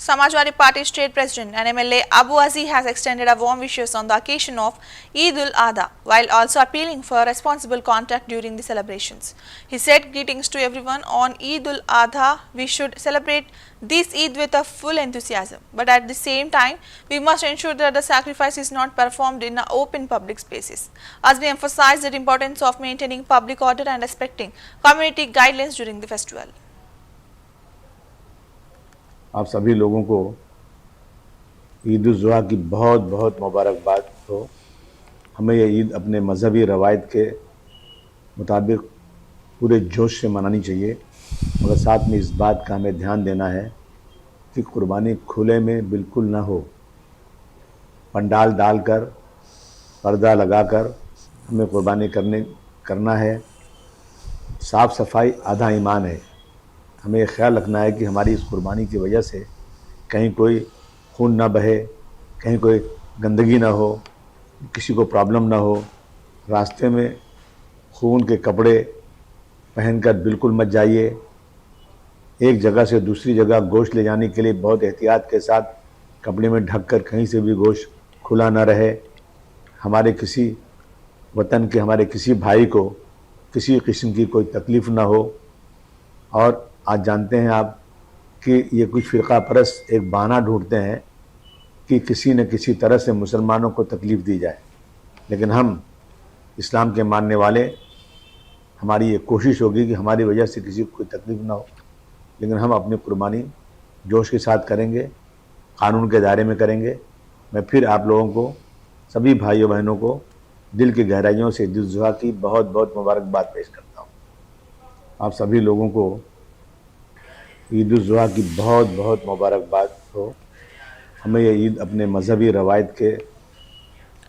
Samajwadi Party State President and MLA Abu Aziz has extended a warm wishes on the occasion of Eid ul-Adha, while also appealing for responsible conduct during the celebrations. He said, "Greetings to everyone on Eid ul-Adha. We should celebrate this Eid with a full enthusiasm, but at the same time, we must ensure that the sacrifice is not performed in open public spaces." As we emphasize the importance of maintaining public order and respecting community guidelines during the festival. आप सभी लोगों को ईद उल ज़ुहा की बहुत बहुत मुबारकबाद हो। हमें यह ईद अपने मजहबी रवायत के मुताबिक पूरे जोश से मनानी चाहिए, मगर साथ में इस बात का हमें ध्यान देना है कि कुर्बानी खुले में बिल्कुल ना हो। पंडाल डालकर, पर्दा लगाकर हमें कुर्बानी करना है। साफ़ सफाई आधा ईमान है। हमें यह ख्याल रखना है कि हमारी इस कुर्बानी की वजह से कहीं कोई खून ना बहे, कहीं कोई गंदगी ना हो, किसी को प्रॉब्लम ना हो। रास्ते में खून के कपड़े पहनकर बिल्कुल मत जाइए। एक जगह से दूसरी जगह गोश्त ले जाने के लिए बहुत एहतियात के साथ कपड़े में ढककर कहीं से भी गोश्त खुला ना रहे। हमारे किसी वतन के, हमारे किसी भाई को किसी किस्म की कोई तकलीफ़ ना हो। और आज जानते हैं आप कि ये कुछ फ़िरका परस्त एक बहाना ढूंढते हैं कि किसी न किसी तरह से मुसलमानों को तकलीफ़ दी जाए, लेकिन हम इस्लाम के मानने वाले, हमारी ये कोशिश होगी कि हमारी वजह से किसी को कोई तकलीफ़ ना हो, लेकिन हम अपनी कुर्बानी जोश के साथ करेंगे, कानून के दायरे में करेंगे। मैं फिर आप लोगों को, सभी भाइयों बहनों को दिल की गहराइयों से ईद उल ज़ुहा की बहुत बहुत मुबारकबाद पेश करता हूँ। आप सभी लोगों को ईद उल ज़ुहा की बहुत बहुत मुबारकबाद हो। हमें यह ईद अपने मजहबी रवायत के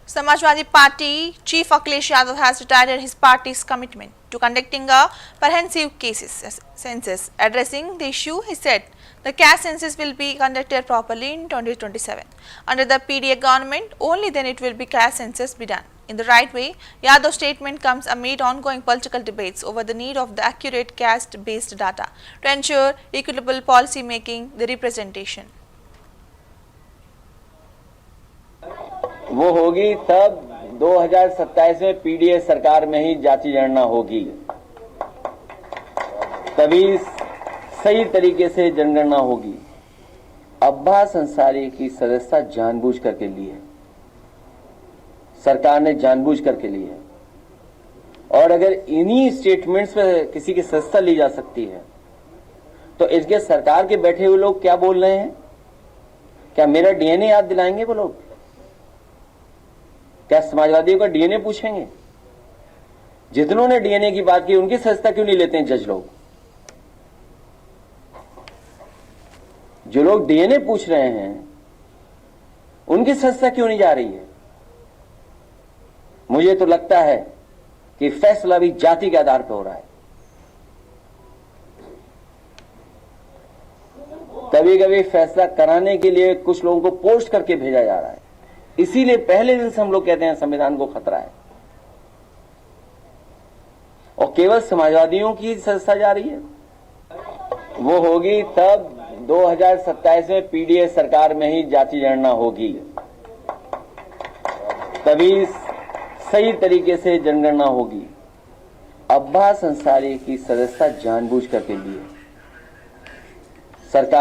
Samajwadi Party Chief Akhilesh Yadav has reiterated his party's commitment to conducting a comprehensive cases census. Addressing the issue, he said the caste census will be conducted properly in 2027. Under the PDA government, only then it will be caste census be done in the right way. Yadav's statement comes amid ongoing political debates over the need of the accurate caste-based data to ensure equitable policy making the representation. वो होगी तब 2027 में PDA सरकार में ही जाति गणना होगी, तभी सही तरीके से जनगणना होगी। अब्बास अंसारी की सदस्यता जानबूझ करके ली है, सरकार ने जानबूझ करके ली है। और अगर इन्हीं स्टेटमेंट्स पे किसी की सदस्यता ली जा सकती है, तो इसके सरकार के बैठे हुए लोग क्या बोल रहे हैं? क्या मेरा डीएनए याद दिलाएंगे वो लोग? क्या समाजवादियों का डीएनए पूछेंगे? जितनों ने डीएनए की बात की उनकी सदस्यता क्यों नहीं लेते हैं जज लोग? जो लोग डीएनए पूछ रहे हैं उनकी सदस्यता क्यों नहीं जा रही है? मुझे तो लगता है कि फैसला भी जाति के आधार पर हो रहा है। कभी कभी फैसला कराने के लिए कुछ लोगों को पोस्ट करके भेजा जा रहा है। इसीलिए पहले दिन से हम लोग कहते हैं संविधान को खतरा है, और केवल समाजवादियों की सदस्यता जा रही है। वो होगी तब 2027 में पीडीए सरकार में ही जाति गणना होगी, तभी सही तरीके से जनगणना होगी। अब्बास अंसारी की सदस्यता जानबूझ करके ली है, सरकार